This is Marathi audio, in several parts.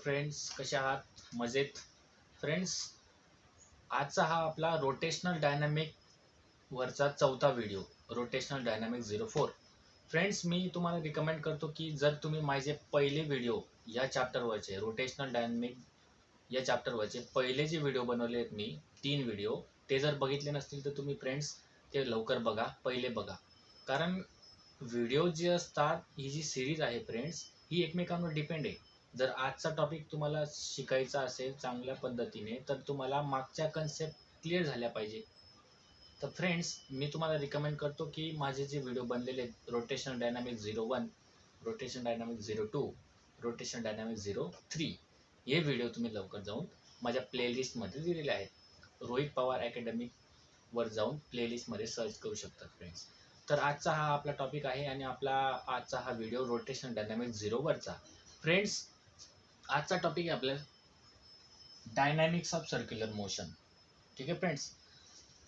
फ्रेंड्स, कसे आहात? मजेत. फ्रेंड्स, आजचा हा आपला रोटेशनल डायनामिक वरचा चौथा व्हिडिओ, रोटेशनल डायनामिक 04. फ्रेंड्स, मी तुम्हाला रिकमेंड करतो की जर तुम्ही माझे पहिले व्हिडिओ या चॅप्टरवरचे रोटेशनल डायनामिक या चॅप्टरवरचे पहिले जे व्हिडिओ बनवले आहेत मी 3 व्हिडिओ, ते जर बघितले नसतील तर तुम्ही फ्रेंड्स ते लवकर बघा, पहिले बघा. कारण व्हिडिओ जे असतात, ही जी सिरीज आहे फ्रेंड्स, ही एकमेकांवर डिपेंड आहे. जर आजचा टॉपिक तुम्हाला शिकायचा असेल चांगल्या पद्धतीने, तर तुम्हाला मागच्या कन्सेप्ट क्लिअर झाल्या पाहिजे. तर फ्रेंड्स, मी तुम्हाला रिकमेंड करतो की माझे जे व्हिडिओ बनलेले आहेत, rotation dynamic 01, rotation dynamic 02, rotation dynamic 03, हे व्हिडिओ तुम्ही लवकर जाऊन माझ्या प्लेलिस्टमध्ये दिलेले आहेत. रोहित पवार अकॅडमीवर जाऊन प्लेलिस्टमध्ये सर्च करू शकता फ्रेंड्स. तर आजचा हा आपला टॉपिक आहे आणि आपला आजचा हा व्हिडिओ रोटेशन डायनामिक 0वरचा. फ्रेंड्स, आजचा टॉपिक आहे आपल्या डायनॅमिक्स ऑफ सर्क्युलर मोशन. ठीक आहे फ्रेंड्स.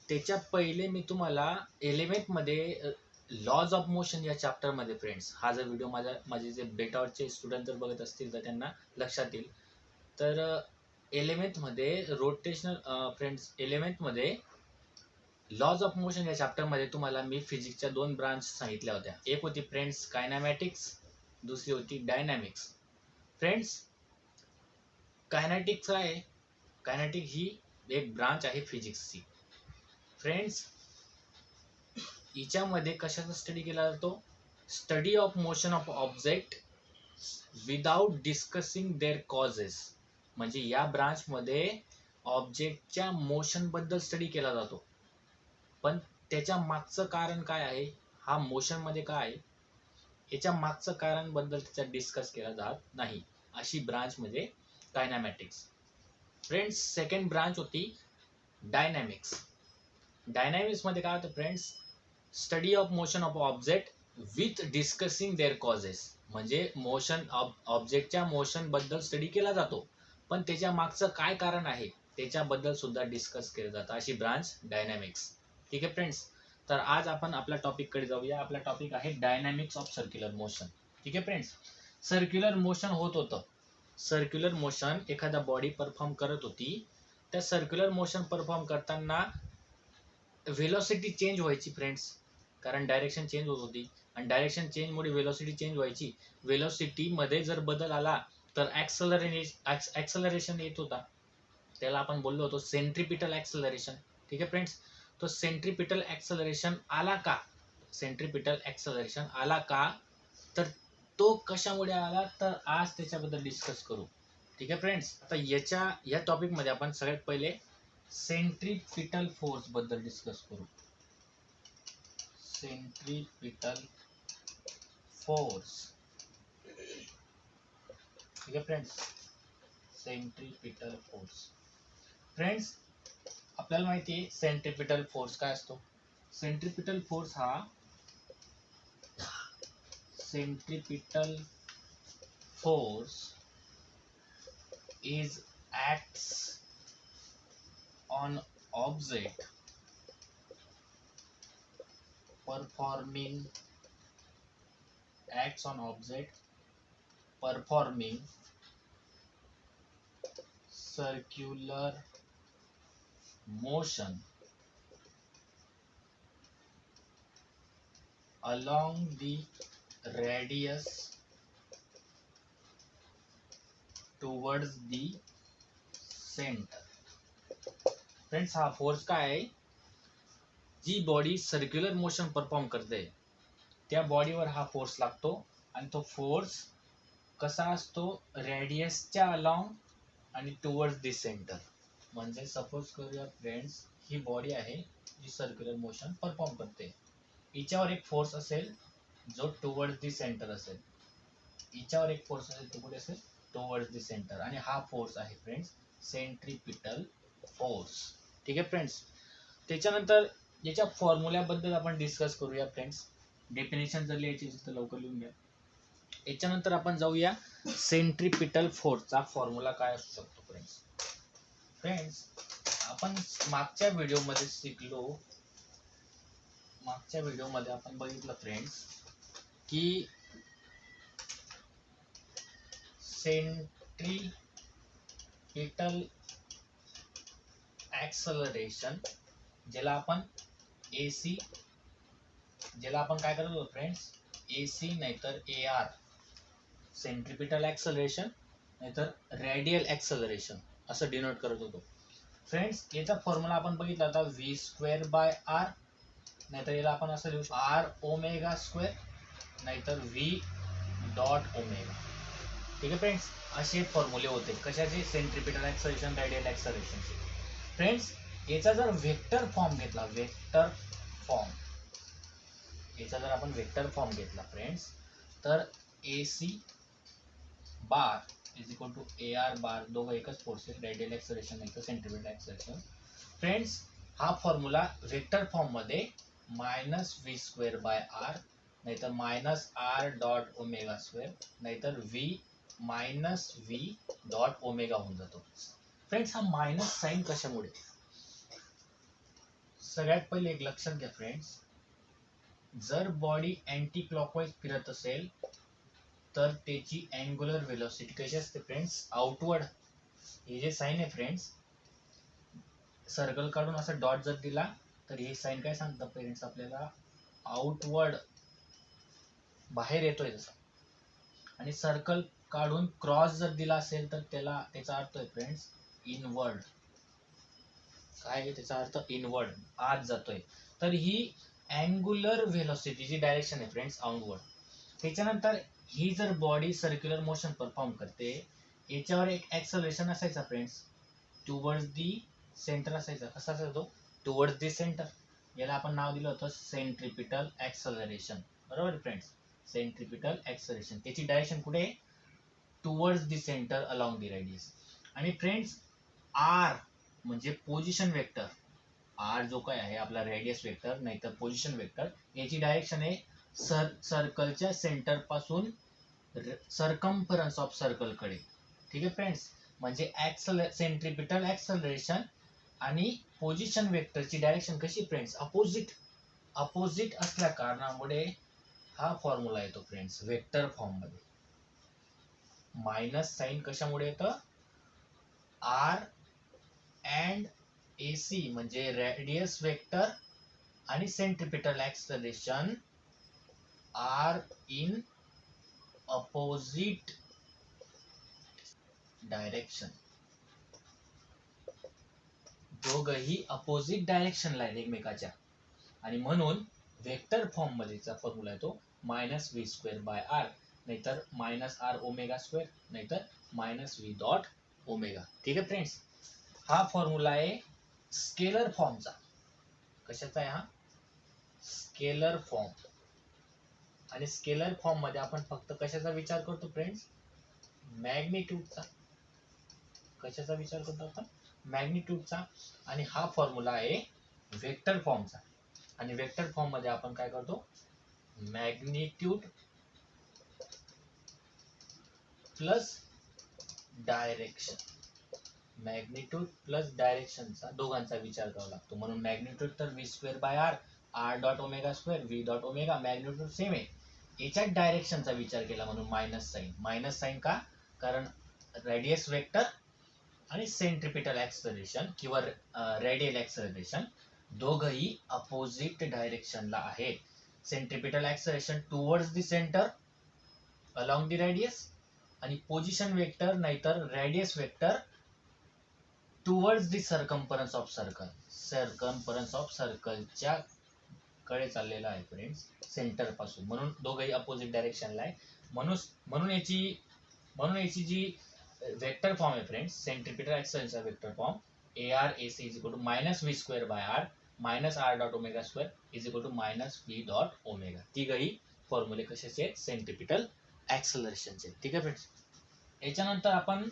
त्याच्या पहिले मी तुम्हाला एलिमेंटमध्ये लॉज ऑफ मोशन या चॅप्टरमध्ये फ्रेंड्स, हा जर व्हिडिओ माझे जे बेटावरचे स्टुडंट जर बघत असतील तर त्यांना लक्षात येईल. तर एलिमेंटमध्ये रोटेशनल फ्रेंड्स, एलिमेंटमध्ये लॉज ऑफ मोशन या चॅप्टरमध्ये तुम्हाला मी फिजिक्सच्या 2 ब्रांच सांगितल्या होत्या. एक होती फ्रेंड्स कायनॅमॅटिक्स, दुसरी होती डायनॅमिक्स. फ्रेंड्स, कायनेटिक्स आहे, कायनेटिक ही एक ब्रांच आहे फिजिक्सची. फ्रेंड्स, हिच्यामध्ये कशाचा स्टडी केला जातो? Study of motion of object without discussing their causes. म्हणजे या ब्रांचमध्ये ऑब्जेक्टच्या मोशन बद्दल स्टडी केला जातो, पण त्याच्या मागचं कारण काय आहे, हा मोशन मध्ये काय आहे, याच्या मागचं कारण बद्दल त्याचा डिस्कस केला जात नाही. अशी ब्रांच म्हणजे कायनॅमॅटिक्स. फ्रेंड्स, सेकंड ब्रांच होती डायनॅमिक्स. डायनॅमिक्स मध्ये काय होतं friends? Study of motion of object with discussing their causes. म्हणजे मोशन ऑब्जेक्टच्या मोशन बद्दल स्टडी केला जातो, पण त्याच्या मागचं काय कारण आहे त्याच्याबद्दल सुद्धा डिस्कस केलं जातं. अशी ब्रांच डायनॅमिक्स. ठीक आहे फ्रेंड्स. तर आज आपण आपल्या टॉपिक कडे जाऊया. आपला टॉपिक आहे डायनॅमिक्स ऑफ सर्क्युलर मोशन. ठीक आहे फ्रेंड्स. सर्क्युलर मोशन होत होतं. सर्क्युलर मोशन एखादा बॉडी परफॉर्म करत होती. त्या सर्क्युलर मोशन परफॉर्म करताना व्हेलॉसिटी चेंज व्हायची फ्रेंड्स, कारण डायरेक्शन चेंज होत होती आणि डायरेक्शन चेंजमुळे व्हेलॉसिटी चेंज व्हायची. व्हेलॉसिटी मध्ये जर बदल आला तर ॲक्सलरेशन येत होता. त्याला आपण बोललो होतो सेंट्रिपिटल ॲक्सलरेशन. ठीक आहे फ्रेंड्स. तो सेंट्रिपिटल ॲक्सलरेशन आला का? सेंट्रिपिटल ॲक्सलरेशन आला का? तर तो कशामुळे आला, तर आज त्याच्याबद्दल डिस्कस करू. ठीक आहे फ्रेंड्स. आता या टॉपिक मध्ये आपण सगळ्यात पहिले सेंट्रिपिटल फोर्स बद्दल डिस्कस करू. Centripetal force. ठीक आहे फ्रेंड्स. Centripetal force. फ्रेंड्स, आपल्याला माहिती आहे सेंट्रिपिटल फोर्स काय असतो. सेंट्रिपिटल फोर्स हा centripetal force is acts on object performing circular motion along the radius towards the center. Friends, हा फोर्स काय आहे? जी बॉडी सर्क्युलर मोशन परफॉर्म करते त्या बॉडीवर हा फोर्स लागतो आणि तो फोर्स कसा असतो? रेडियसच्या अलॉंग आणि टुवर्ड्स दी सेंटर. म्हणजे सपोज करूया फ्रेंड्स, ही बॉडी आहे जी सर्क्युलर मोशन परफॉर्म करते. हिच्यावर एक फोर्स असेल जो टुवर्ड्स दी सेंटर असेल. हिच्यावर एक फोर्स असेल तो कुठे असेल? Towards the centre. आणि हा फोर्स आहे फ्रेंड्स सेंट्रिपिटल फोर्स. ठीक आहे फ्रेंड्स. त्याच्यानंतर याच्या फॉर्म्युल्याबद्दल आपण डिस्कस करूया फ्रेंड्स. डेफिनेशन जर लिहायची असेल तर लवकर लिहून घ्या. याच्यानंतर आपण जाऊया सेंट्रिपिटल फोर्सचा फॉर्म्युला काय असू शकतो फ्रेंड्स. फ्रेंड्स, आपण मागच्या व्हिडिओमध्ये आपण बघितलं फ्रेंड्स की सेंट्रिपिटल सेंट्रिपिटल ऍक्सलरेशन, ज्याला आपण AC, ज्याला आपण काय करत होतो फ्रेंड्स, AC नाहीतर AR, सेंट्रिपिटल ऍक्सलरेशन नाहीतर रेडियल ऍक्सलरेशन असं डिनोट करत होतो. फ्रेंड्स याचा फॉर्म्युला आपण बघितला होता v²/r, नाहीतर याला आपण असं लिहू शकतो r⍵², नाहीतर v.ω. ठीक आहे फ्रेंड्स, असे फॉर्म्युले होते कशाचे, सेंट्रिपिटल ऍक्सलरेशन, रेडियल ऍक्सलरेशनचे. फ्रेंड्स याचा जर वेक्टर फॉर्म घेतला, वेक्टर फॉर्म, याचा जर आपण वेक्टर फॉर्म घेतला फ्रेंड्स, तर AC bar is equal to AR bar, दोघं एकच फोर्स आहे, रेडियल ऍक्सलरेशन नाही तर सेंट्रिपिटल ऍक्सलरेशन. फ्रेंड्स हा फॉर्म्युला वेक्टर फॉर्म मध्ये -v²/r नाहीतर -r.ω², नाहीतर v-v.ω होऊन जातो. फ्रेंड्स हा मायनस साइन कशामुळे, सगळ्यात पहिले एक लक्षात घ्या फ्रेंड्स, जर बॉडी अँटी क्लॉकवाईज फिरत असेल तर त्याची अँग्युलर वेलोसिटी कशी असते फ्रेंड्स, आउटवर्ड. हे जे साइन आहे फ्रेंड्स, सर्कल काढून असा डॉट जर दिला तर हे साइन काय सांगतं फ्रेंड्स आपल्याला, आउटवर्ड, बाहेर येतोय तसा. आणि सर्कल काढून क्रॉस जर दिला असेल तर त्याला, त्याचा अर्थ आहे फ्रेंड्स इनवर्ड. काय आहे त्याचा अर्थ, इनवर्ड, आत जातोय. तर ही अँग्युलर व्हेलॉसिटीची डायरेक्शन आहे फ्रेंड्स, आउटवर्ड. त्याच्यानंतर ही जर बॉडी सर्क्युलर मोशन परफॉर्म करते, याच्यावर एक ऍक्सलरेशन असायचा फ्रेंड्स, टुवर्ड्स दी सेंटर असायचा. कसा असायचा तो, टुवर्ड्स दी सेंटर. याला आपण नाव दिलं होतं सेंट्रिपिटल ऍक्सलरेशन, बरोबर फ्रेंड्स, सेंट्रिपिटल ऍक्सलरेशन. त्याची डायरेक्शन कुठे, towards the centre along the radius. आणि फ्रेंड्स आर म्हणजे पोझिशन वेक्टर, आर जो काय आहे आपला रेडियस वेक्टर नाहीतर पोझिशन वेक्टर, याची डायरेक्शन आहे सर्कलच्या सेंटर पासून सर्कम्फरन्स ऑफ सर्कल कडे. ठीक आहे फ्रेंड्स, म्हणजे सेंट्रिपिटल ऍक्सलरेशन आणि पोझिशन वेक्टरची डायरेक्शन कशी फ्रेंड्स, अपोजिट. अपोजिट असल्या कारणामुळे हा फॉर्म्युला येतो फ्रेंड्स वेक्टर फॉर्म मध्ये. मायनस साइन कशामुळे येतं, आर अँड AC म्हणजे रेडियस वेक्टर आणि centripetal acceleration are in opposite direction. दोघही अपोजिट डायरेक्शनला आहेत एकमेकाच्या, आणि म्हणून वेक्टर फॉर्म मध्येचा फॉर्म्युला येतो -v²/r नाहीतर -r⍵², नाहीतर -v.ω. ठीक आहे फ्रेंड्स, हा फॉर्म्युला आहे स्केलर फॉर्मचा. कशाचा आहे हा, स्केलर फॉर्म. आणि स्केलर फॉर्म मध्ये आपण फक्त कशाचा विचार करतो फ्रेंड्स, मॅग्निट्यूडचा. कशाचा विचार करतो आपण, मॅग्निट्यूडचा. आणि हा फॉर्म्युला आहे वेक्टर फॉर्मचा. आणि वेक्टर फॉर्म मध्ये आपण काय करतो, magnitude plus direction, magnitude plus डायरेक्शनचा दोघांचा विचार करावा लागतो. म्हणून मॅग्निट्यूड तर v²/r, r.ω², v.ω, magnitude same आहे. याच्यात डायरेक्शनचा विचार केला म्हणून मायनस साइन. मायनस साइन का, कारण रेडियस वेक्टर आणि सेंट्रिपिटल ऍक्सलरेशन किंवा रेडियल ऍक्सलरेशन दोघही अपोजिट डायरेक्शनला आहेत. Centripetal acceleration towards the centre along the radius, आणि पोझिशन वेक्टर नाहीतर radius vector towards the circumference of circle, circumference of सर्कलच्या कडे चाललेला आहे फ्रेंड्स, सेंटर पासून. म्हणून दोघही अपोजिट डायरेक्शनला आहे. म्हणून याची जी वेक्टर फॉर्म आहे फ्रेंड्स, सेंट्रिपिटल ऍक्सलरेशनचा vector form AR/AC is equal to -v²/r -r.ω² is equal to -v.ω. तिघही फॉर्म्युले कशाचे आहेत, सेंट्रिपिटल ऍक्सलरेशनचे. ठीक आहे फ्रेंड्स, याच्यानंतर आपण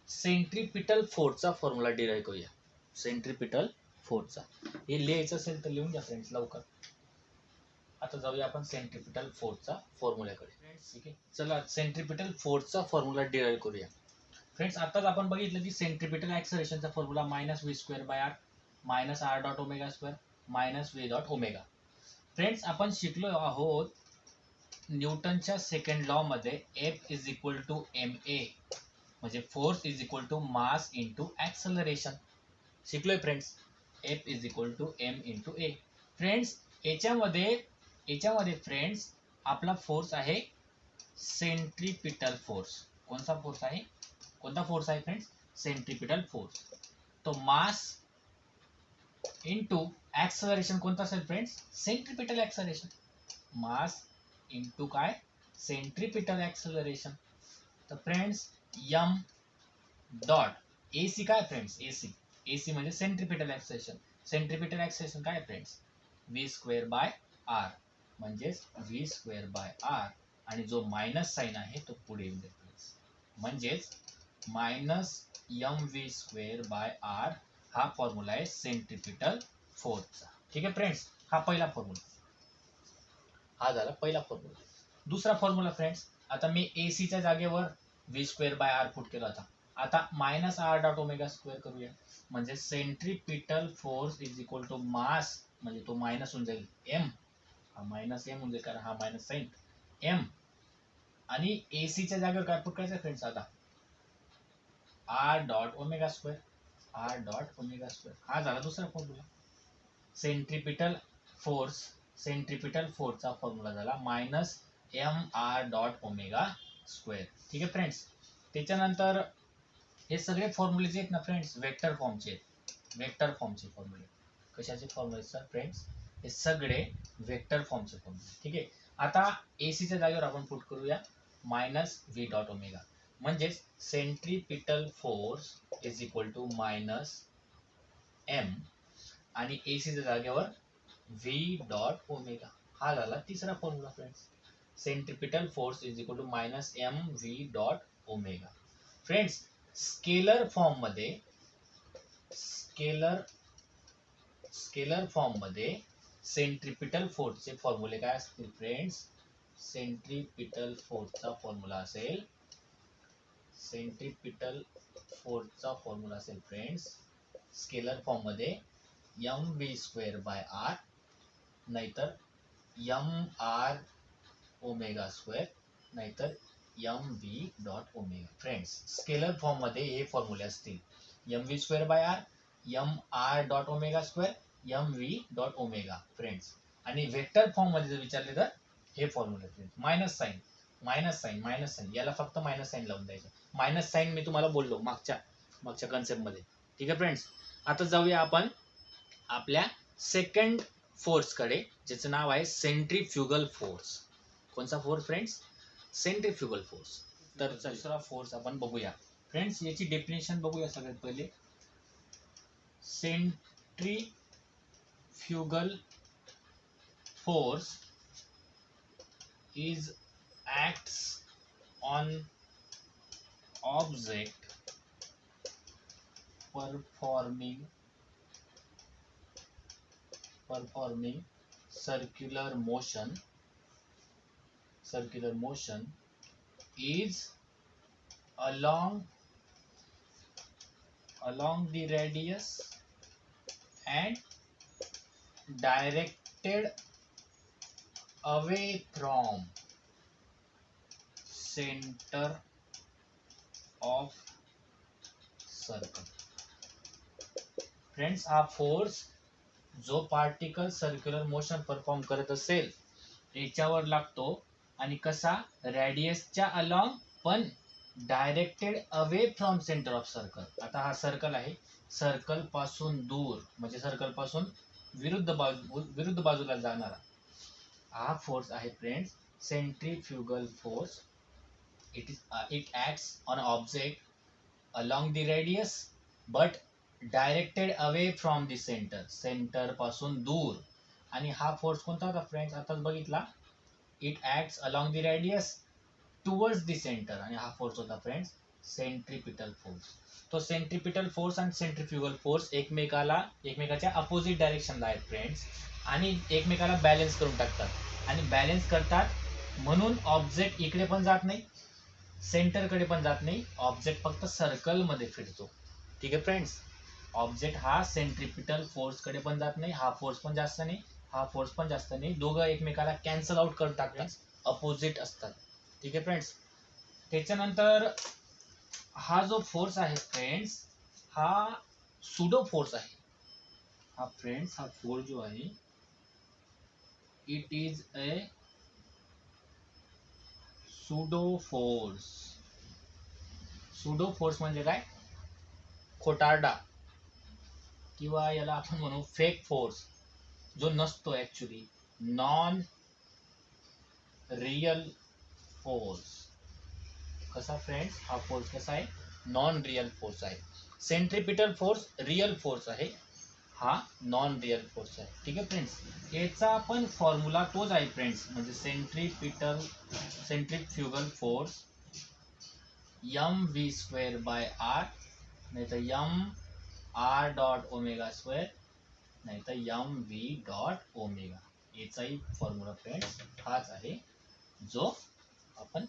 सेंट्रिपिटल फोर्सचा फॉर्म्युला डिराईव्ह करूया. सेंट्रिपिटल फोर्सचा हे लिहायचं असेल तर लिहून घ्या फ्रेंड्स लवकर. आता जाऊया आपण सेंट्रिपिटल फोर्सचा फॉर्म्युल्याकडे. ठीक आहे, चला सेंट्रिपिटल फोर्सचा फॉर्म्युला डिराईव्ह करूया. फ्रेंड्स आताच आपण बघितलं की centripetal ऍक्सलरेशनचा formula -v²/r -r.ω² -v.ω. Friends आपण शिकलो आहोत न्यूटनच्या सेकंड लॉ मध्ये F is equal to ma म्हणजे force is equal to mass into acceleration. शिकलोय friends. F is equal to M into A. Friends याच्यामध्ये फ्रेंड्स आपला फोर्स आहे सेंट्रीपिटल फोर्स. कोणता फोर्स आहे? कोणता फोर्स आहे फ्रेंड्स? Centripetal force. तो मास इंटू ऍक्सलरेशन कोणता असेल friends? Centripetal acceleration. Mass into काय? Centripetal acceleration. तर फ्रेंड्स यम डॉट एसी काय फ्रेंड्स? एसी म्हणजे सेंट्रीपिटल ऍक्सलरेशन. सेंट्रीपिटल ऍक्सलरेशन काय friends? V square by R. म्हणजेच व्ही स्क्वेअर बाय आर. आणि जो मायनस साइन आहे तो पुढे येऊन देतो. म्हणजेच minus M V square by R हा फॉर्म्युला आहे सेंट्रीपिटल फोर्सचा. ठीक आहे फ्रेंड्स. हा पहिला फॉर्म्युला. हा झाला पहिला फॉर्म्युला. दुसरा फॉर्म्युला फ्रेंड्स, आता मी एसीच्या जागेवर V square by R put केला होता. आता minus R dot omega square करूया. म्हणजे centripetal force is equal to mass, म्हणजे तो मायनस होऊन जाईल एम. हा मायनस एम होऊन जाईल कारण हा मायनस साइन एम. आणि एसीच्या जागेवर काय पुट करायचं फ्रेंड्स? आता R dot omega square. R dot omega square. हा झाला दुसरा फॉर्म्युला. सेंट्रीपिटल फोर्सचा फॉर्म्युला झाला minus M R dot omega square. ठीक आहे फ्रेंड्स. त्याच्यानंतर हे सगळे फॉर्म्युले जे आहेत ना फ्रेंड्स वेक्टर फॉर्मचे आहेत. वेक्टर फॉर्मचे फॉर्म्युले. कशाचे फॉर्म्युले सर फ्रेंड्स? हे सगळे वेक्टर फॉर्मचे फॉर्म्युले. ठीक आहे. आता एसीच्या जागेवर आपण पुट करूया मायनस व्ही डॉट ओमेगा. म्हणजेच centripetal force is equal to minus M आणि एसीच्या जागेवर व्ही डॉट ओमेगा. हा झाला तिसरा formula friends. Centripetal force is equal to minus M V dot omega. Friends scalar form मध्ये सेंट्रीपिटल फोर्सचे फॉर्म्युले काय असतील फ्रेंड्स? सेंट्रीपिटल फोर्सचा फॉर्म्युला असेल फ्रेंड्स स्केलर फॉर्म मध्ये M V square by R नाहीतर एम आर ओमेगा स्क्वेअर नाहीतर M V dot omega. Friends scalar form मध्ये हे फॉर्म्युले असतील M V square by R, M R dot omega square, M V dot omega. Friends आणि वेक्टर फॉर्म मध्ये जर विचारले तर हे फॉर्म्युले फ्रेंड्स. मायनस साइन याला फक्त मायनस साइन लावून द्यायचं. मायनस साइन मी तुम्हाला बोललो मागच्या कन्सेप्ट मध्ये. ठीक आहे फ्रेंड्स. आता जाऊया आपण आपल्या सेकंड फोर्स कडे, ज्याचं नाव आहे सेंट्रीफ्युगल फोर्स. कोणता फोर्स फ्रेंड्स? Centrifugal force. तर दुसरा फोर्स आपण बघूया फ्रेंड्स. याची डेफिनेशन बघूया सगळ्यात पहिले. Centrifugal force is acts on object performing circular motion is along the radius and directed away from center of circle. Friends हा फोर्स जो पार्टिकल सर्क्युलर मोशन परफॉर्म करत असेल याच्यावर लागतो आणि कसा? रॅडियसच्या अलॉंग पण directed away from centre of circle. आता हा सर्कल आहे, सर्कल पासून दूर म्हणजे सर्कल पासून विरुद्ध बाजूला जाणारा हा फोर्स आहे friends centrifugal force. it acts on an object along the radius but directed away from the center पासून दूर. आणि हा फोर्स कोणता होता फ्रेंड्स? आताच बघितला. it acts along the radius towards the center आणि हा फोर्स होता फ्रेंड्स सेंट्रीपिटल फोर्स. तो सेंट्रीपिटल फोर्स आणि सेंट्रीफ्युगल फोर्स एकमेकाच्या अपोजिट डायरेक्शनला आहेत फ्रेंड्स आणि एकमेकाला बॅलन्स करून टाकतात. आणि बॅलन्स करतात म्हणून ऑब्जेक्ट इकडे पण जात नाही, सेंटरकडे पण जात नाही. ऑब्जेक्ट फक्त सर्कल मध्ये फिरतो. ठीक आहे फ्रेंड्स. ऑब्जेक्ट हा सेंट्रीपिटल फोर्स कडे पण जात नाही, हा फोर्स पण जास्त नाही, हा फोर्स पण जास्त नाही. दोघं एकमेकाला कॅन्सल आउट करून टाकतात, अपोजिट असतात. ठीक आहे फ्रेंड्स. त्याच्यानंतर हा जो फोर्स आहे फ्रेंड्स, हा सुडो फोर्स आहे. हा फ्रेंड्स, हा फोर्स जो आहे it is a pseudo force. Pseudo force म्हणजे काय? खोटारडा, किंवा याला आपण म्हणू फेक फोर्स, जो नसतो ऍक्च्युली, नॉन रियल फोर्स. कसा फ्रेंड्स, हा फोर्स कसा आहे? नॉन रियल फोर्स आहे. सेंट्रिपिटल फोर्स रियल फोर्स आहे, हा नॉन रियल फोर्स आहे. ठीक आहे फ्रेंड्स, याचा पण फॉर्म्युला तोच आहे फ्रेंड्स, म्हणजे centrifugal force M V square by R, नाही तर M R dot omega square, नाही तर एम व्ही डॉट ओमेगा. याचाही फॉर्म्युला फ्रेंड्स हाच आहे, जो आपण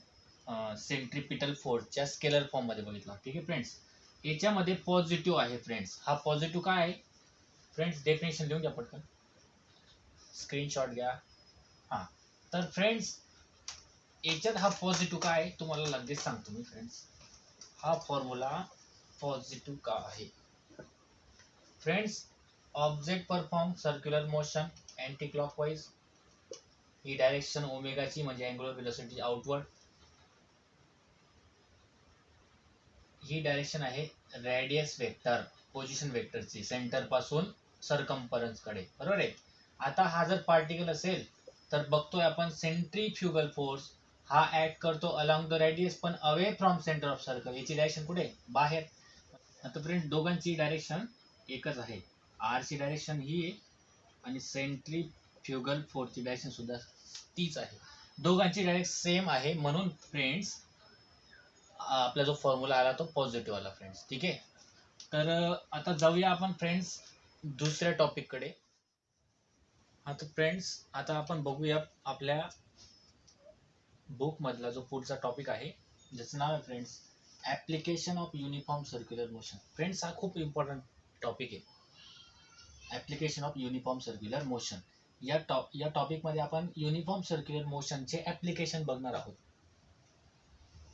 सेंट्रिपिटल फोर्सच्या स्केलर फॉर्म मध्ये बघितला. ठीक आहे फ्रेंड्स, याच्यामध्ये पॉझिटिव्ह आहे फ्रेंड्स. हा पॉझिटिव्ह काय आहे फ्रेंड्स? डेफिनेशन लिहून घ्या पटकन, स्क्रीनशॉट घ्या. हा, तर फ्रेंड्स याच्यात हा पॉझिटिव्ह काय आहे तुम्हाला लगेच सांगतो मी फ्रेंड्स. हा फॉर्म्युला पॉझिटिव्ह का आहे friends? Object perform circular motion anticlockwise, ही डायरेक्शन ओमेगाची म्हणजे अँग्युलर वेलोसिटी आउटवर्ड, ही डायरेक्शन आहे रेडियस वेक्टर, पोझिशन वेक्टरची, सेंटर पासून सरकम्फरन्स कडे, बरोबर आहे. आता हा जर पार्टिकल असेल तर बघतोय आपण सेंट्रीफ्युगल फोर्स हा ऍक्ट करतो अलॉंग द रेडियस, पण away from centre of circle. याची डायरेक्शन कुठे? बाहेर. आता फ्रेंड दोघांची डायरेक्शन एकच आहे, आर ची डायरेक्शन ही आहे आणि सेंट्रीफ्युगल फोर्सची डायरेक्शन सुद्धा तीच आहे. दोघांची डायरेक्ट सेम आहे, म्हणून फ्रेंड्स आपला जो फॉर्म्युला आला तो पॉझिटिव्ह आला फ्रेंड्स. ठीक आहे, तर आता जाऊया आपण फ्रेंड्स दुसऱ्या टॉपिक कडे. आता फ्रेंड्स, आता आपण बघूया आपल्या बुक मधला जो पुढचा टॉपिक आहे, ज्याचं नाव आहे friends application of uniform circular motion. Friends, हा खूप इम्पॉर्टंट टॉपिक आहे, application of uniform circular motion. या टॉपिक मध्ये आपण युनिफॉर्म सर्क्युलर मोशनचे ऍप्लिकेशन बघणार आहोत.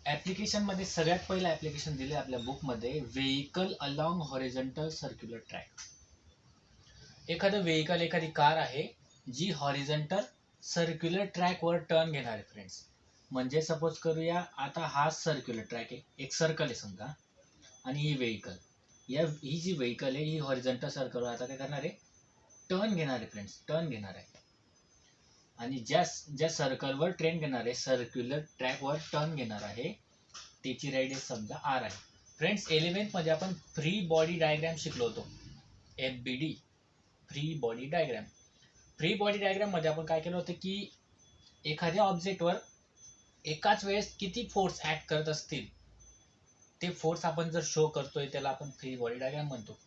ऍप्लिकेशन मध्ये सगळ्यात पहिलं ऍप्लिकेशन दिले आपल्या बुक मध्ये, vehicle along horizontal circular track. एखादं व्हेइकल, एखादी कार आहे जी हॉरिझॉन्टल सर्क्युलर ट्रॅक वर टर्न घेणार आहे फ्रेंड्स. म्हणजे सपोज करूया, आता हा सर्क्युलर ट्रॅक आहे, एक सर्कल आहे समजा, आणि ही व्हेइकल, ही जी व्हेइकल आहे ही हॉरिझॉन्टल सर्कल आता काय करणार आहे? टर्न घेणार आहे फ्रेंड्स, टर्न घेणार आहे. आणि ज्या ज्या सर्कलवर ट्रेन घेणार आहे, सर्क्युलर ट्रॅक वर टर्न घेणार आहे, त्याची रेडियस समजा आर आहे. फ्रेंड्स, 11th मध्ये आपण फ्री बॉडी डायग्राम शिकलो होतो, FBD, free body diagram. Free body diagram मध्ये आपण काय केलं होतं की एखाद्या ऑब्जेक्टवर एकाच वेळेस किती फोर्स ऍक्ट करत असतील ते फोर्स आपण जर शो करतोय त्याला आपण फ्री बॉडी डायग्राम म्हणतो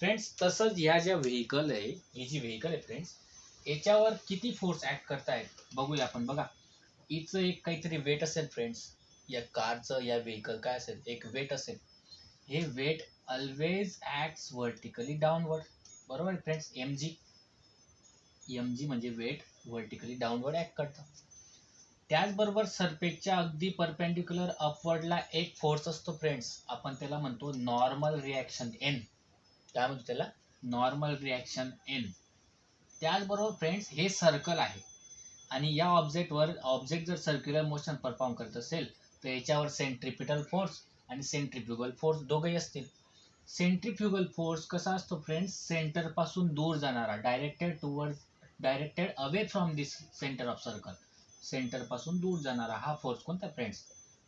फ्रेंड्स. तसंच या ज्या व्हेइकल आहे, ही जी व्हेइकल आहे फ्रेंड्स, याच्यावर किती फोर्स ऍक्ट करतायत बघूया आपण. बघा, हिचं एक काहीतरी वेट असेल फ्रेंड्स, या कारचं या व्हेइकल काय असेल, एक वेट असेल. हे weight always acts vertically downward, बरोबर फ्रेंड्स. mg म्हणजे वेट व्हर्टिकली डाऊनवर्ड ऍक्ट करतं. त्याचबरोबर सरफेसच्या अगदी परपेंडिक्युलर अपवर्डला एक फोर्स असतो फ्रेंड्स, आपण त्याला म्हणतो नॉर्मल रिॲक्शन एन. काय म्हणतो त्याला? Normal reaction N. त्याचबरोबर फ्रेंड्स, हे सर्कल आहे आणि या ऑब्जेक्ट जर सर्क्युलर मोशन परफॉर्म करत असेल तर याच्यावर सेंट्रिपिटल फोर्स आणि सेंट्रिफ्युगल फोर्स दोघंही असतील. सेंट्रिफ्युगल फोर्स कसा असतो फ्रेंड्स? सेंटर पासून दूर जाणारा, directed away from this centre of circle, centre पासून दूर जाणारा हा फोर्स कोणता फ्रेंड्स?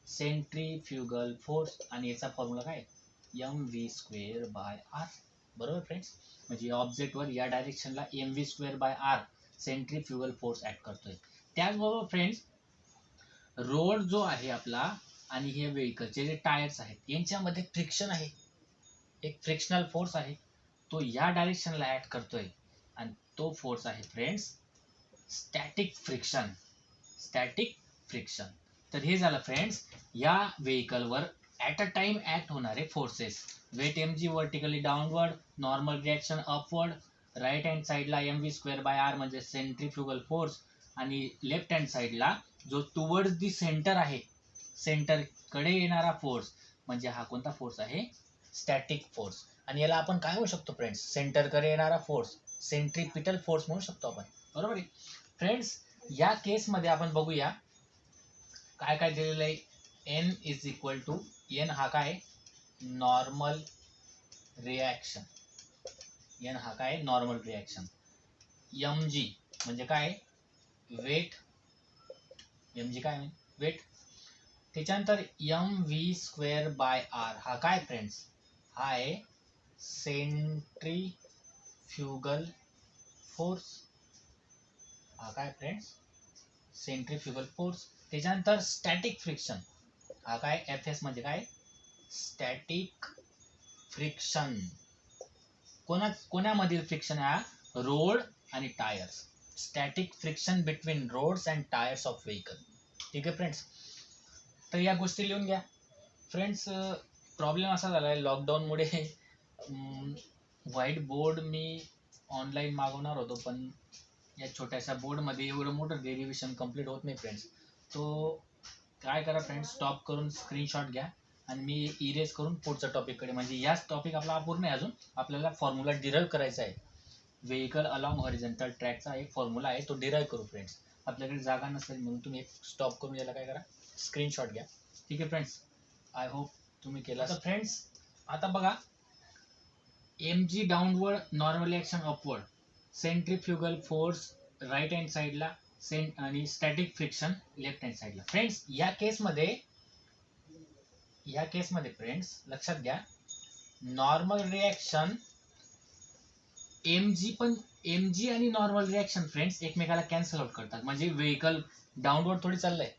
Centrifugal force. आणि याचा फॉर्म्युला काय? M V square by R, बरोबर फ्रेंड्स. म्हणजे ऑब्जेक्टवर या डायरेक्शनला M V square by R centrifugal force act करतोय. त्याचबरोबर फ्रेंड्स, रोड जो आहे आपला आणि हे व्हेइकलचे जे टायर्स आहेत यांच्यामध्ये फ्रिक्शन आहे, एक फ्रिक्शनल फोर्स आहे, तो या डायरेक्शनला ऍक्ट करतोय आणि तो फोर्स आहे friends static friction. Static friction. तर हे झालं फ्रेंड्स या व्हेइकलवर ऍट अ टाइम ऍक्ट होणारे forces. Weight mg vertically downward, normal reaction upward, right hand साईडला M V square by R म्हणजे सेंट्रिफ्युगल फोर्स, आणि लेफ्ट हँड साईडला जो टुवर्ड्स दी सेंटर आहे, सेंटर कडे येणारा फोर्स म्हणजे हा कोणता फोर्स आहे, स्टॅटिक फोर्स. आणि याला आपण काय म्हणू शकतो फ्रेंड्स, सेंटरकडे येणारा फोर्स, सेंट्रिपिटल फोर्स म्हणू शकतो आपण, बरोबर आहे फ्रेंड्स. या केसमध्ये आपण बघूया काय काय दिलेलं आहे. N is equal to, N हा काय, नॉर्मल रिॲक्शन, एन हा काय, नॉर्मल रिॲक्शन. एम जी म्हणजे काय, वेट, एम जी काय वेट. त्याच्यानंतर M V square by R हा काय फ्रेंड्स, हा आहे सेंट्रीफ्युगल फोर्स, हा काय फ्रेंड्स, सेंट्रीफ्युगल फोर्स. त्याच्यानंतर स्टॅटिक फ्रिक्शन, हा काय, एफ एस म्हणजे काय, स्टॅटिक फ्रिक्शन. कोणामधील फ्रिक्शन, हा रोड आणि tyres, static friction between roads and tyres of vehicle. ठीक आहे फ्रेंड्स. तर या गोष्टी लिहून घ्या फ्रेंड्स. प्रॉब्लेम असा झाला आहे लॉकडाऊनमुळे, व्हाईट बोर्ड मी ऑनलाईन मागवणार होतो, पण या छोट्याशा बोर्डमध्ये एवढं मोठं डेरिव्हेशन कंप्लीट होत नाही फ्रेंड्स. तो काय करा फ्रेंड्स, स्टॉप करून स्क्रीनशॉट घ्या आणि मी इरेज करून पुढच्या टॉपिककडे, म्हणजे याच टॉपिक आपला अपूर्ण आहे अजून, आपल्याला फॉर्म्युला डिराईव्ह करायचा आहे. व्हेकल अलॉंग हॉरिझॉन्टल ट्रॅकचा एक फॉर्म्युला आहे, तो डिराईव्ह करू फ्रेंड्स. आपल्याकडे जागा नसेल म्हणून तुम्ही एक स्टॉप करून याला काय करा, स्क्रीनशॉट घ्या. ठीक आहे फ्रेंड्स, आय होप तुम्ही केला. तर फ्रेंड्स आता बघा, M G downward, normal action upward, centrifugal force right hand साईडला, आणि स्टॅटिक फ्रिक्शन लेफ्ट हँड साईडला. फ्रेंड्स या केसमध्ये फ्रेंड्स लक्षात घ्या, नॉर्मल रिॲक्शन एम जी आणि नॉर्मल रिॲक्शन फ्रेंड्स एकमेकाला कॅन्सल आउट करतात. म्हणजे व्हेकल डाऊनवर्ड थोडी चाललंय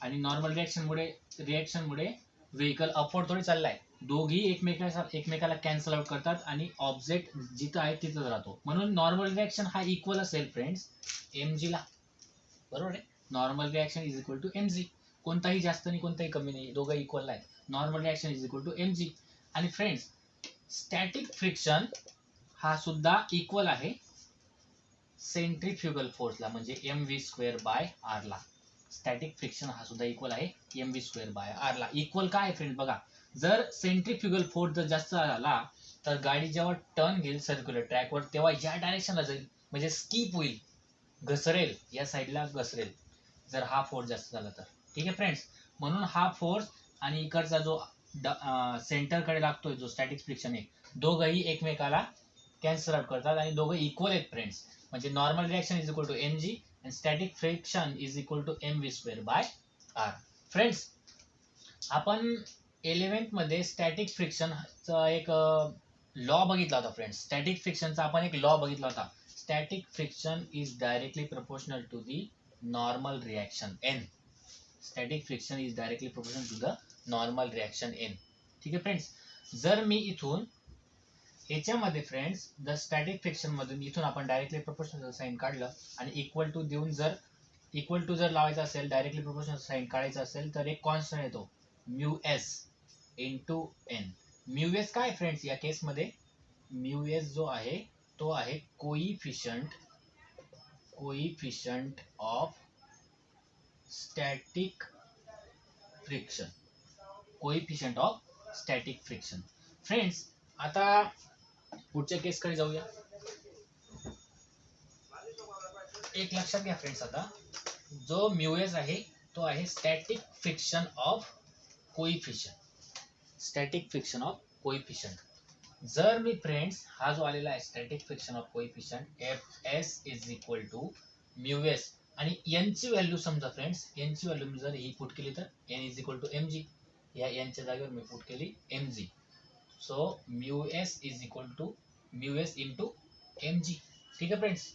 आणि नॉर्मल रिॲक्शनमुळे व्हेकल अपवर्ड थोडी चाललाय. दोघी एकमेकाला कॅन्सल आउट करतात आणि ऑब्जेक्ट जिथं आहे तिथंच राहतो. म्हणून नॉर्मल रिॲक्शन हा इक्वल असेल फ्रेंड्स एम जी ला, बरोबर आहे. Normal reaction is equal to M G, कोणताही जास्त नाही कोणताही कमी नाही, दोघं इक्वल आहेत. Normal reaction is equal to M G. आणि फ्रेंड्स स्टॅटिक फ्रिक्शन हा सुद्धा इक्वल आहे सेंट्रिफ्युगल फोर्सला, म्हणजे M V square by R ला. स्टॅटिक फ्रिक्शन हा सुद्धा इक्वल आहे M V square by R ला. इक्वल काय आहे फ्रेंड बघा, जर सेंट्रिफ्युगल फोर्स जर जास्त झाला तर गाडी जेव्हा टर्न घेईल सर्क्युलर ट्रॅकवर तेव्हा या डायरेक्शनला जाईल, म्हणजे स्किप होईल, घसरेल, या साईडला घसरेल जर हा फोर्स जास्त झाला तर. ठीक आहे फ्रेंड्स. म्हणून हा फोर्स आणि इकडचा जो सेंटरकडे लागतोय जो स्टॅटिक फ्रिक्शन आहे, दोघंही एकमेकाला कॅन्सल आउट करतात आणि दोघं इक्वल आहेत फ्रेंड्स. म्हणजे normal reaction is equal to M G and static friction is equal to M V square by R. Friends आपण 11th मध्ये स्टॅटिक फ्रिक्शनचा एक लॉ बघितला होता फ्रेंड्स. स्टॅटिक फ्रिक्शनचा आपण एक लॉ बघितला होता. Static friction is directly proportional to the normal reaction N. Static friction is directly proportional to the normal reaction N. ठीक आहे फ्रेंड्स. जर मी इथून ह्याच्यामध्ये फ्रेंड्स द स्टॅटिक फ्रिक्शन मधून इथून आपण डायरेक्टली प्रोपोर्शनल साइन काढलं आणि इक्वल टू देऊन जर इक्वल टू जर लावायचं असेल, डायरेक्टली प्रोपोर्शनल साइन काढायचं असेल तर एक कॉन्स्टंट येतो mu S into N. Mu S काय फ्रेंड्स या केसमध्ये, म्यू एस जो आहे तो आहे coefficient of static friction, coefficient of static friction. Friends आता पुढच्या केसकडे जाऊया. एक लक्षात घ्या फ्रेंड्स, आता जो म्यू एस आहे तो आहे static friction of coefficient, static friction of coefficient. जर मी फ्रेंड्स हा जो आलेला आहे static friction of coefficient F S is equal to mu S आणि एन ची व्हॅल्यू समजा फ्रेंड्स, एन ची व्हॅल्यू मी जर ही पुट केली तर N is equal to M G, या एनच्या जागेवर मी पुट केली M G. So mu S is equal to mu S into M जी. ठीक आहे फ्रेंड्स.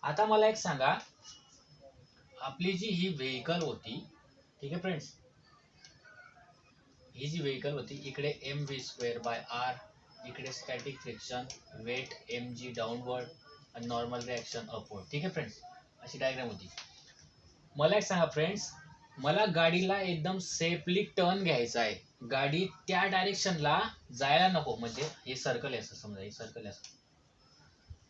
आता मला एक सांगा, आपली जी ही व्हेकल होती, ठीक आहे फ्रेंड्स, ही जी व्हेकल होती इकडे M V square by R, इकडे static friction, weight M G downward आणि नॉर्मल रिॲक्शन अपवर्ड. ठीक आहे फ्रेंड्स, अशी डायग्राम होती. मला एक सांगा फ्रेंड्स, मला गाडीला एकदम सेफली टर्न घ्यायचा आहे, गाडी त्या डायरेक्शनला जायला नको, म्हणजे हे सर्कल आहे असं समजा, हे सर्कल आहे असं,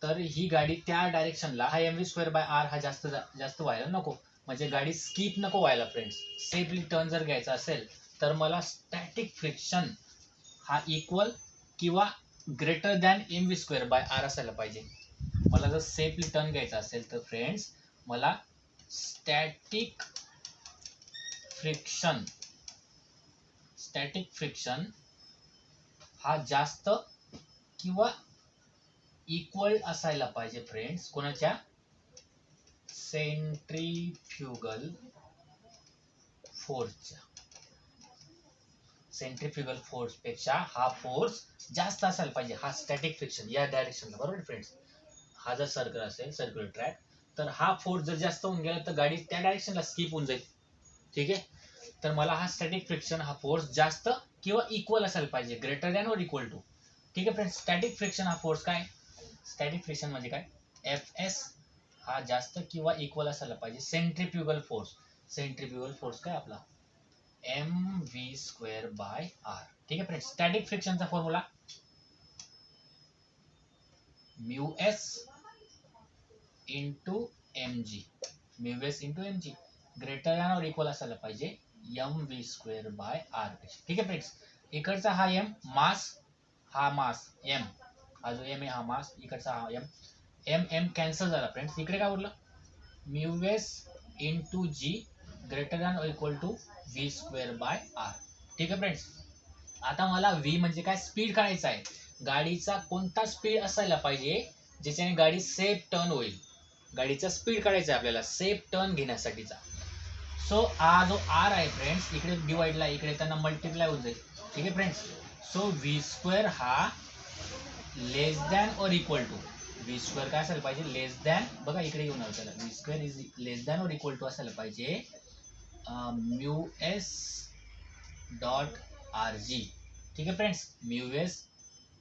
तर ही गाडी त्या डायरेक्शनला हा M V square by R हा जास्त व्हायला नको, म्हणजे गाडी स्किप नको व्हायला फ्रेंड्स. सेफली टर्न जर घ्यायचा असेल तर मला स्टॅटिक फ्रिक्शन हा इक्वल किंवा ग्रेटर दॅन mv²/r असायला पाहिजे. मला जर सेफली टर्न घ्यायचा असेल तर फ्रेंड्स मला स्टॅटिक फ्रिक्शन हा जास्त किंवा इक्वल असायला पाहिजे फ्रेंड्स कोणाच्या, सेंट्रीफ्युगल फोर्सच्या. सेंट्रीफ्युगल फोर्स पेक्षा हा फोर्स जास्त असायला पाहिजे. हा स्टॅटिक फ्रिक्शन या डायरेक्शनला, बरोबर फ्रेंड्स. हा जर सर्कल असेल, सर्क्युलर ट्रॅक, तर हा फोर्स जर जास्त होऊन गेला तर गाडी त्या डायरेक्शनला स्किप होऊन जाईल. ठीक आहे. तर मला हा स्टॅटिक फ्रिक्शन हा फोर्स जास्त किंवा इक्वल असायला पाहिजे, greater than or equal to. ठीक आहे फ्रेंड्स. स्टॅटिक फ्रिक्शन हा फोर्स काय, स्टॅटिक फ्रिक्शन म्हणजे काय, Fs हा जास्त किंवा इक्वल असायला पाहिजे सेंट्रीफ्युगल फोर्स. सेंट्रीफ्युगल फोर्स काय आपला mv²/r. ठीक आहे फ्रेंड्स. स्टॅटिक फ्रिक्शनचा formula μs into mg. μs into mg greater than or equal असायला पाहिजे mv²/r. ठीक आहे फ्रेंड्स. इकडचा हा m मास, हा मास m, हा जो m आहे हा मास, इकडचा हा m कॅन्सल झाला फ्रेंड्स. इकडे काय उरलं, μs into g greater than or equal to v²/r. ठीक आहे फ्रेंड्स. आता मला v म्हणजे काय, स्पीड काढायचा आहे. गाडीचा कोणता स्पीड असायला पाहिजे ज्याच्याने गाडी सेफ टर्न होईल. गाडीचा स्पीड काढायचा आहे आपल्याला सेफ टर्न घेण्यासाठीचा. सो हा जो r आहे फ्रेंड्स, इकडे डिवाइडला, इकडे त्यांना मल्टिप्लाय होऊन जाईल. ठीक आहे फ्रेंड्स. सो v² हा लेस than or equal to, v² काय असायला पाहिजे, लेस दॅन, बघा इकडे येऊन आलं त्याला, v² is less than or equal to असायला पाहिजे μs डॉट rg. ठीक आहे फ्रेंड्स, μs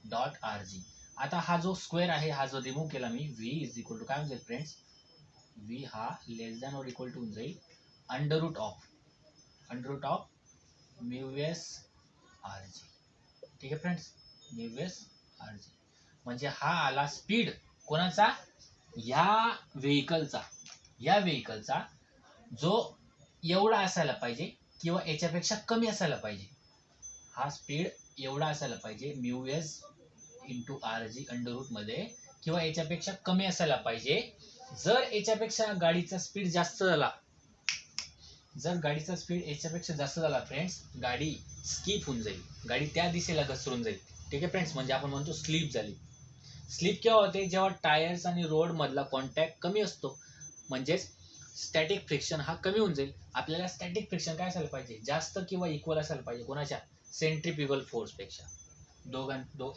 डॉट rg. आता हा जो स्क्वेअर आहे हा जो रिमूव्ह केला मी, v इज इक्वल टू काय होऊन जाईल फ्रेंड्स, v हा लेस दॅन और इक्वल टू होऊन जाईल under route of μs rg. ठीक आहे फ्रेंड्स, μs rg म्हणजे हा आला स्पीड कोणाचा, या व्हेकलचा जो एवढा असायला पाहिजे किंवा याच्यापेक्षा कमी असायला पाहिजे. हा स्पीड एवढा असायला पाहिजे μs into rg under route मध्ये, किंवा याच्यापेक्षा कमी असायला पाहिजे. जर याच्यापेक्षा गाडीचा स्पीड जास्त झाला, जर गाडीचा स्पीड याच्यापेक्षा जास्त झाला फ्रेंड्स, गाडी स्किप होऊन जाईल, गाडी त्या दिशेला घसरून जाईल. ठीक आहे फ्रेंड्स. म्हणजे आपण म्हणतो स्लिप झाली. स्लिप केव्हा होते, जेव्हा टायर्स आणि रोड मधला कॉन्टॅक्ट कमी असतो, म्हणजेच स्टॅटिक फ्रिक्शन हा कमी होऊन जाईल. आपल्याला स्टॅटिक फ्रिक्शन काय असायला पाहिजे, जास्त किंवा इक्वल असायला पाहिजे कोणाच्या, सेंट्रीफ्युगल फोर्स पेक्षा.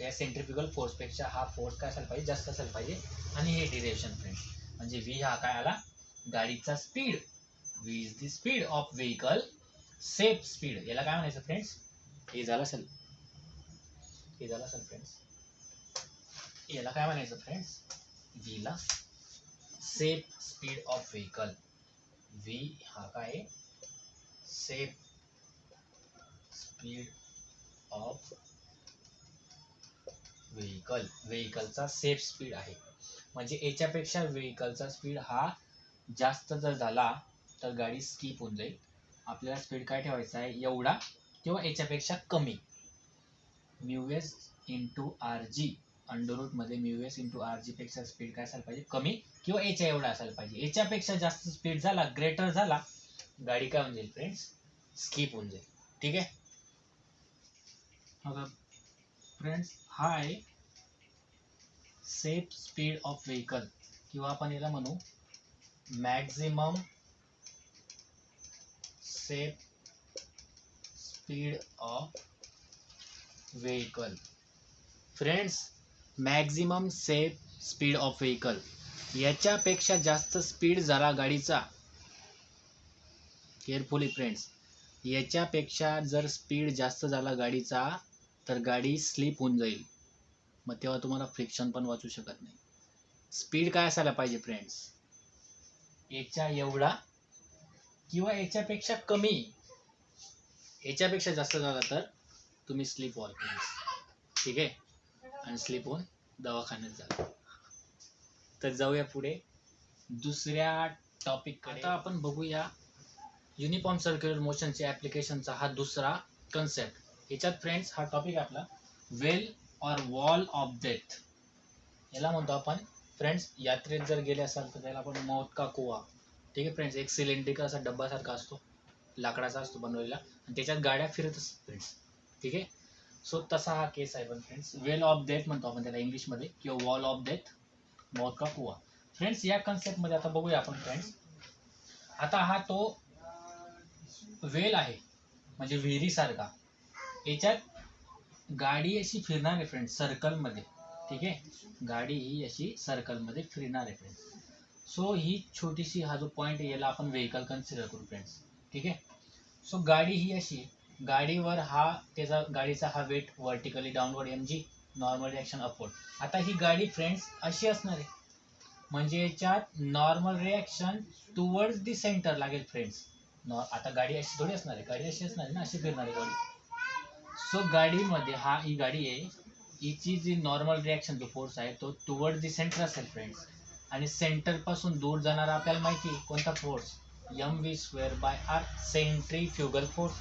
या सेंट्रीफ्युगल फोर्स पेक्षा हा फोर्स काय असायला पाहिजे, जास्त असायला पाहिजे. आणि हे डिरेक्शन फ्रेंड्स, म्हणजे v हा काय आला, गाडीचा speed. v is the speed of vehicle, safe speed. याला काय म्हणायचं फ्रेंड्स, हे झालं असेल फ्रेंड्स, याला काय म्हणायचं फ्रेंड्स, v ला safe speed of vehicle. v हा काय, सेफ स्पीड ऑफ व्हेकलचा सेफ स्पीड आहे. म्हणजे याच्यापेक्षा व्हेकलचा स्पीड हा जास्त जर झाला तर गाडी स्किप होऊन जाईल. आपल्याला स्पीड काय ठेवायचा आहे, एवढा किंवा याच्यापेक्षा कमी. μs into rg under route मध्ये μs इंटू rg पेक्षा स्पीड काय असायला पाहिजे, कमी किंवा याच्या एवढा असायला पाहिजे. याच्यापेक्षा जास्त स्पीड झाला, ग्रेटर झाला, गाडी काय होऊन जाईल फ्रेंड्स, स्किप होऊन जाईल. ठीक आहे. फ्रेंड्स हा आहे सेफ स्पीड ऑफ व्हेकल, किंवा आपण याला म्हणू maximum safe speed of vehicle. Friends, maximum safe speed of vehicle, याच्यापेक्षा जास्त स्पीड झाला गाडीचा, केअरफुली फ्रेंड्स, याच्यापेक्षा जर स्पीड जास्त झाला गाडीचा तर गाडी स्लिप होऊन जाईल. मग तेव्हा तुम्हाला फ्रिक्शन पण वाचू शकत नाही. स्पीड काय असायला पाहिजे फ्रेंड्स, याच्या एवढा किंवा याच्यापेक्षा कमी. याच्यापेक्षा जास्त झाला तर तुम्ही स्लिप व्हाल फ्रेंड्स. ठीक आहे. आणि स्लिप होऊन दवाखान्यात जा. तर जाऊया पुढे दुसऱ्या टॉपिक कडे. आता आपण बघूया युनिफॉर्म सर्क्युलर मोशनच्या ऍप्लिकेशनचा हा दुसरा कन्सेप्ट. याच्यात फ्रेंड्स हा टॉपिक आपला वेल ऑर वॉल ऑफ डेथ याला म्हणतो आपण. फ्रेंड्स यात्रेत जर गेले असाल तर त्याला आपण मौत का कुवा. ठीक आहे फ्रेंड्स. एक सिलेंड्रिकल असा डब्बा सारखा असतो, लाकडाचा असतो बनवलेला, आणि त्याच्यात गाड्या फिरत असतात फ्रेंड्स. ठीक आहे. सो तसा हा केस आहे पण फ्रेंड्स. वेल ऑफ डेथ म्हणतो आपण त्याला इंग्लिशमध्ये, किंवा वॉल ऑफ डेथ, मौत का कुवा. फ्रेंड्स या कन्सेप्टमध्ये आता बघूया आपण फ्रेंड्स. आता हा तो वेल आहे म्हणजे विहिरीसारखा. याच्यात गाडी अशी फिरणार आहे फ्रेंड्स सर्कलमध्ये. ठीक आहे. गाडी ही अशी सर्कलमध्ये फिरणार आहे फ्रेंड्स. सो ही छोटीशी हा जो पॉईंट आहे याला आपण व्हेकल कन्सिडर करू फ्रेंड्स. ठीक आहे. सो गाडी ही अशी, गाडीवर हा त्याचा गाडीचा हा weight vertically downward mg, normal reaction upward. आता ही गाडी फ्रेंड्स अशी असणार आहे म्हणजे याच्यात normal reaction towards the centre लागेल फ्रेंड्स. आता गाडी अशी थोडी असणार आहे, गाडी अशी असणार आहे ना, अशी फिरणार आहे गाडी. सो गाडीमध्ये ही गाडी आहे, हिची जी नॉर्मल रिॲक्शन जो फोर्स आहे तो टुवर्ड्स दी सेंटर असेल फ्रेंड्स. आणि सेंटर पासून दूर जाणारा आपल्याला माहिती आहे कोणता फोर्स, mv²/r, सेंट्रीफ्युगल फोर्स.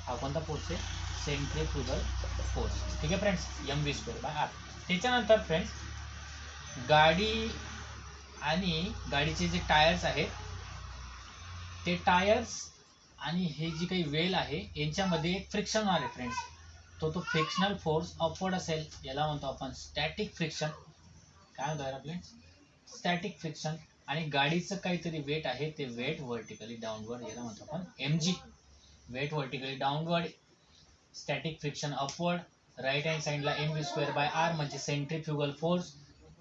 हा कोणता फोर्स आहे, सेंट्रीफ्युगल फोर्स. ठीक आहे फ्रेंड्स, mv²/r. त्याच्यानंतर फ्रेंड्स गाडी आणि गाडीचे जे टायर्स आहेत ते टायर्स आणि हे जी काही वेल आहे यांच्यामध्ये एक फ्रिक्शन होणार आहे फ्रेंड्स. तो फ्रिक्शनल फोर्स अपवर्ड असेल, याला म्हणतो आपण स्टॅटिक फ्रिक्शन. काय म्हणतो आपल्याला, स्टॅटिक फ्रिक्शन. आणि गाडीचं काहीतरी वेट आहे ते वेट व्हर्टिकली डाऊनवर्ड, याला म्हणतो आपण mg. Weight vertically downward, static friction upward. Right hand साईडला mv²/r म्हणजे centrifugal force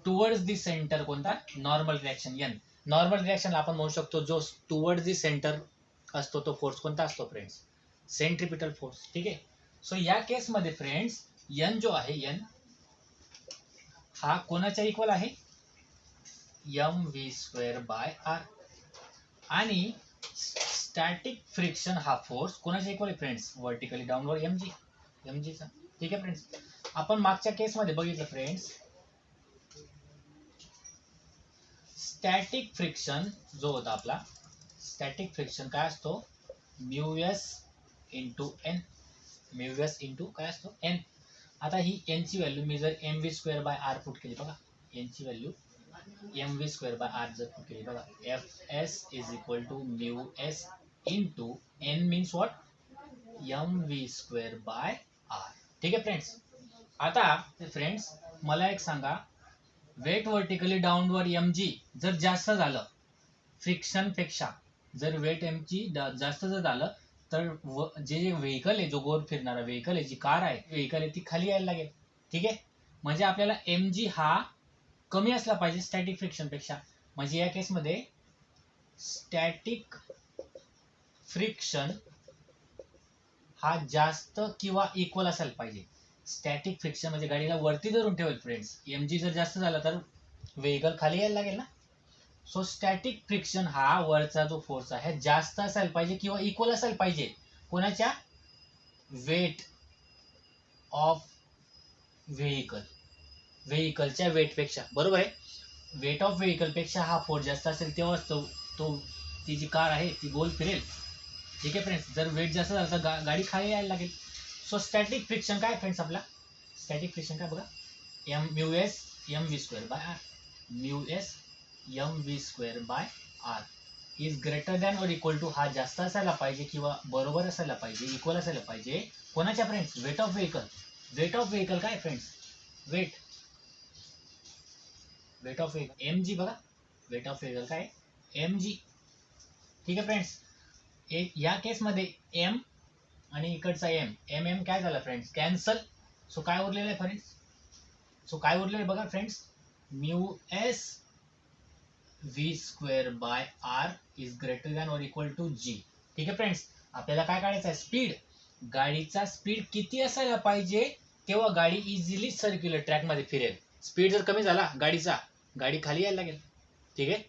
towards the centre, कोणता, normal reaction n. Normal reaction आपण म्हणू शकतो जो टुवर्ड्स दी सेंटर असतो तो फोर्स कोणता असतो फ्रेंड्स, सेंट्रिपिटल फोर्स. ठीक आहे. सो या केसमध्ये फ्रेंड्स n जो आहे n हा कोणाच्या इक्वल आहे, mv²/r. आणि स्टॅटिक फ्रिक्शन हा फोर्स कोणाच्या इक्वल आहे फ्रेंड्स, व्हर्टिकली डाऊनवर्ड mg चा. ठीक आहे फ्रेंड्स. आपण मागच्या केसमध्ये बघितलं फ्रेंड्स, स्टॅटिक फ्रिक्शन जो होता आपला, स्टॅटिक फ्रिक्शन काय असतो, μs into n. μs into काय असतो n. आता ही n ची व्हॅल्यू मी जर mv²/r पुट केली, बघा n ची व्हॅल्यू mv²/r जर पुट केली, बघा fs is equal to μs into n means what, mv²/r. ठीक आहे फ्रेंड्स. आता फ्रेंड्स मला एक सांगा, वेट व्हर्टिकली डाऊनवर्ड mg जर जास्त झालं फ्रिक्शन पेक्षा, जर वेट mg जास्त जर झालं तर जे व्हेकल आहे, जो गोल फिरणारा व्हेकल आहे, जी कार आहे व्हेकल आहे, ती खाली यायला लागेल. ठीक आहे. म्हणजे आपल्याला mg हा कमी असला पाहिजे स्टॅटिक फ्रिक्शन पेक्षा. म्हणजे या केसमध्ये स्टॅटिक फ्रिक्शन हा जास्त किंवा इक्वल असायला पाहिजे. स्टॅटिक फ्रिक्शन म्हणजे गाडीला वरती धरून ठेवेल फ्रेंड्स. mg जर जास्त झाला तर व्हेकल खाली यायला लागेल ना. सो स्टॅटिक फ्रिक्शन हा वरचा जो फोर्स आहे जास्त असायला पाहिजे किंवा इक्वल असायला पाहिजे कोणाच्या, वेट ऑफ व्हेकल, व्हेकलच्या वेट पेक्षा. बरोबर आहे. वेट ऑफ व्हेकल पेक्षा हा फोर्स जास्त असेल तेव्हाच ती जी कार आहे ती गोल फिरेल. ठीक आहे फ्रेंड्स. जर वेट जास्त झालं तर गाडी खाली यायला लागेल. सो स्टॅटिक फ्रिक्शन काय फ्रेंड्स आपला, स्टॅटिक फ्रिक्शन काय बघा, μs mv²/r. μs mv²/r is greater than or equal to, हा जास्त असायला पाहिजे किंवा बरोबर असायला पाहिजे, इक्वल असायला पाहिजे कोणाच्या friends, weight of vehicle. Weight of vehicle काय friends, weight of vehicle mg. बघा वेट ऑफ व्हेकल काय mg. ठीक आहे फ्रेंड्स. या केसमध्ये m आणि इकडचा m काय झाला फ्रेंड्स, कॅन्सल. सो काय उरलेलं आहे फ्रेंड्स, काय उरलेलं आहे बघा friends, μs v²/r is greater than or equal to g. ठीक आहे फ्रेंड्स. आपल्याला काय काढायचं आहे, स्पीड. गाडीचा स्पीड किती असायला पाहिजे तेव्हा गाडी इझिली सर्क्युलर ट्रॅक मध्ये फिरेल. स्पीड जर कमी झाला गाडीचा, गाडी खाली यायला लागेल. ठीक आहे.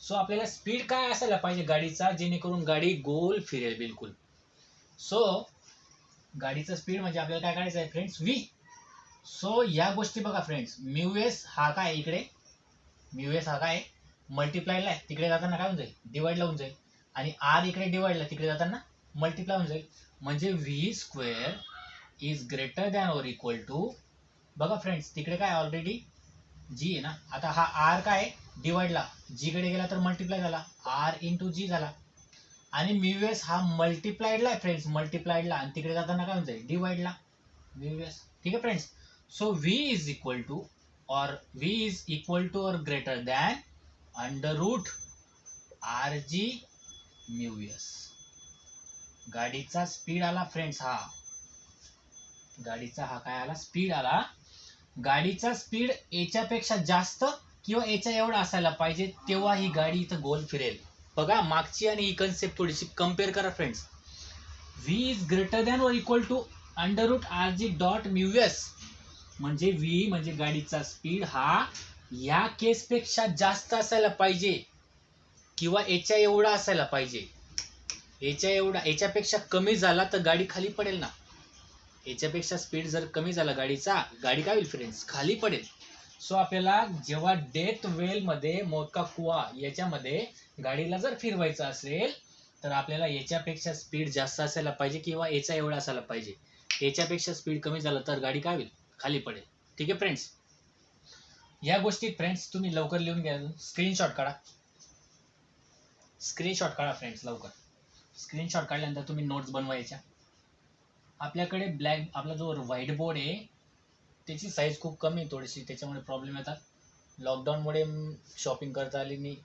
सो आपल्याला स्पीड काय असायला पाहिजे गाडीचा, जेणेकरून गाडी गोल फिरेल बिलकुल. सो गाडीचा स्पीड म्हणजे आपल्याला काय काढायचं आहे फ्रेंड्स, v. सो या गोष्टी बघा फ्रेंड्स, μs हा काय इकडे, μs हा काय मल्टिप्लायला आहे, तिकडे जाताना काय होऊन जाईल, डिवाइड लावून जाईल. आणि r इकडे डिवाइडला, तिकडे जाताना मल्टिप्लाय होऊन जाईल. म्हणजे V square is greater than or equal to, बघा फ्रेंड्स तिकडे काय ऑलरेडी जी आहे ना, आता हा आर काय डिवाइडला जी कडे गेला तर मल्टिप्लाय झाला, आर इंटू जी झाला. आणि म्यू एस हा मल्टिप्लाइडला आहे फ्रेंड्स, मल्टिप्लाइडला, आणि तिकडे जाताना काय होऊन जाईल डिवाइडला म्यू एस. ठीक आहे friends. So v is equal to or greater than under root R g mu s. गाडीचा स्पीड आला फ्रेंड्स, हा गाडीचा हा काय आला स्पीड आला. गाडीचा स्पीड याच्यापेक्षा जास्त किंवा याच्या एवढा असायला पाहिजे, तेव्हा ही गाडी इथं गोल फिरेल. बघा मागची आणि ही कन्सेप्ट थोडीशी कम्पेअर करा friends. V is greater than or equal to under root R G dot mu s, म्हणजे व्ही म्हणजे गाडीचा स्पीड हा या केसपेक्षा जास्त असायला पाहिजे किंवा याच्या एवढा असायला पाहिजे. याच्यापेक्षा कमी झाला तर गाडी खाली पडेल ना. याच्यापेक्षा स्पीड जर कमी झाला गाडीचा, गाडी काय होईल फ्रेंड्स खाली पडेल. सो आपल्याला जेव्हा डेथ वेल मध्ये मोका कुआ याच्यामध्ये गाडीला जर फिरवायचं असेल तर आपल्याला याच्यापेक्षा स्पीड जास्त असायला पाहिजे किंवा याचा एवढा असायला पाहिजे. याच्यापेक्षा स्पीड कमी झालं तर गाडी काय होईल खाली पडेल. ठीक आहे फ्रेंड्स. या गोष्टी फ्रेंड्स तुम्ही लवकर लिहून घ्या. स्क्रीनशॉट काढा, स्क्रीनशॉट काढा फ्रेंड्स लवकर. स्क्रीनशॉट काढल्यानंतर तुम्ही नोट्स बनवायच्या. आपल्याकडे आपला जो व्हाईट बोर्ड आहे त्याची साईज खूप कमी आहे थोडीशी, त्याच्यामुळे प्रॉब्लेम येतात. लॉकडाऊनमुळे शॉपिंग करता आली नाही,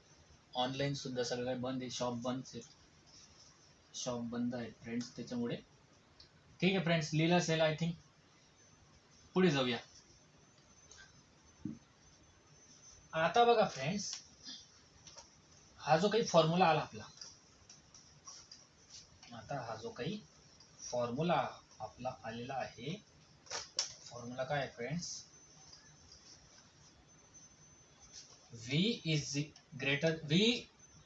ऑनलाईन सुद्धा सगळं काही बंद आहे, शॉप बंद आहे फ्रेंड्स त्याच्यामुळे. ठीक आहे फ्रेंड्स, लिहिलं असेल आय थिंक. पुढे जाऊया. आता बघा फ्रेंड्स, हा जो काही फॉर्म्युला आला आपला, आता हा जो काही फॉर्म्युला आपला आलेला आहे, फॉर्म्युला काय आहे friends, v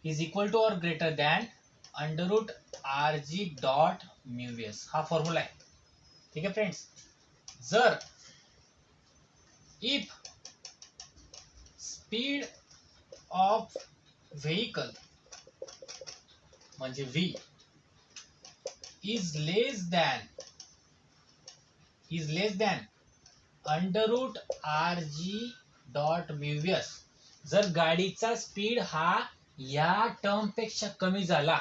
is equal to or greater than under root R G dot mu s, हा फॉर्म्युला आहे. ठीक आहे फ्रेंड्स. जर इफ स्पीड ऑफ व्हेइकल म्हणजे v is less than under root R G dot mu s, जर गाडीचा स्पीड हा या टर्म पेक्षा कमी झाला,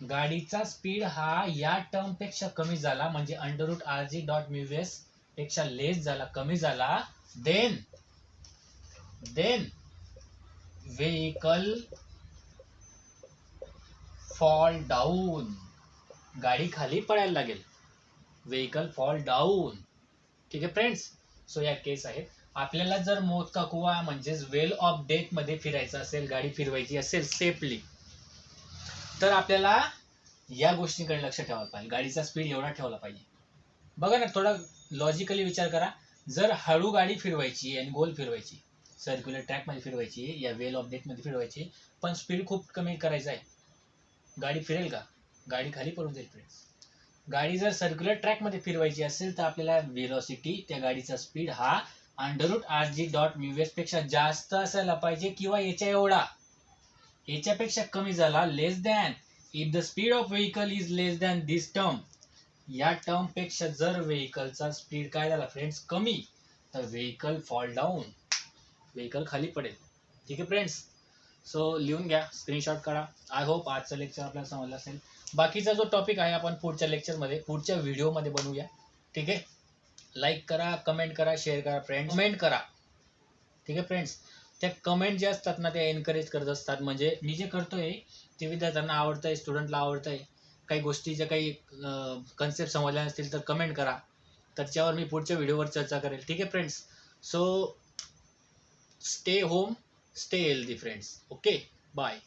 गाडीचा स्पीड हा या टर्म पेक्षा कमी झाला म्हणजे under root R G dot mu S पेक्षा लेस झाला, कमी झाला, देन व्हेइकल फॉल डाऊन, गाडी खाली पडायला लागेल, व्हेइकल फॉल डाऊन. ठीक आहे फ्रेंड्स. सो या केस आहेत. आपल्याला जर मोका कुआ म्हणजेच वेल ऑफ डेथ मध्ये फिरायचं असेल, गाडी फिरवायची असेल सेफली, तर आपल्याला या गोष्टीकडे लक्ष ठेवायला पाहिजे. गाडीचा स्पीड एवढा ठेवला पाहिजे. बघा ना, थोडा लॉजिकली विचार करा. जर हळू गाडी फिरवायची आणि गोल फिरवायची, सर्क्युलर ट्रॅक मध्ये फिरवायची, या वेल ऑफ डेथ मध्ये फिरवायची, पण स्पीड खूप कमी करायचा आहे, गाडी फिरेल का? गाडी खाली पडून जाईल फ्रेंड्स. गाडी जर सर्क्युलर ट्रॅक मध्ये फिरवायची असेल तर आपल्याला व्हेलॉसिटी, त्या गाडीचा स्पीड हा under root R G dot mu S पेक्षा जास्त असायला पाहिजे किंवा याच्या एवढा, याच्यापेक्षा कमी झाला, less than. If the speed of vehicle is less than this term, या टर्म पेक्षा जर व्हेइकलचा स्पीड काय झाला फ्रेंड्स कमी, तर व्हेइकल फॉल डाऊन, व्हेइकल खाली पडेल. ठीक आहे फ्रेंड्स. सो लिहून घ्या, स्क्रीनशॉट काढा. आय होप आजचं लेक्चर आपल्याला समजलं असेल. बाकीचा जो टॉपिक आहे आपण पुढच्या लेक्चरमध्ये, पुढच्या व्हिडिओमध्ये बनवूया. ठीक आहे. लाईक करा, कमेंट करा, शेअर करा फ्रेंड्स, कमेंट करा. ठीक आहे फ्रेंड्स. त्या कमेंट जे असतात ना, ते एनकरेज करत असतात. म्हणजे मी जे करतोय ते विद्यार्थ्यांना आवडतंय, स्टुडंटला आवडतंय. काही गोष्टीच्या काही कन्सेप्ट समजल्या नसतील तर कमेंट करा, त्याच्यावर मी पुढच्या व्हिडिओवर चर्चा करेल. ठीक आहे friends. So stay home, stay healthy friends. Okay, bye.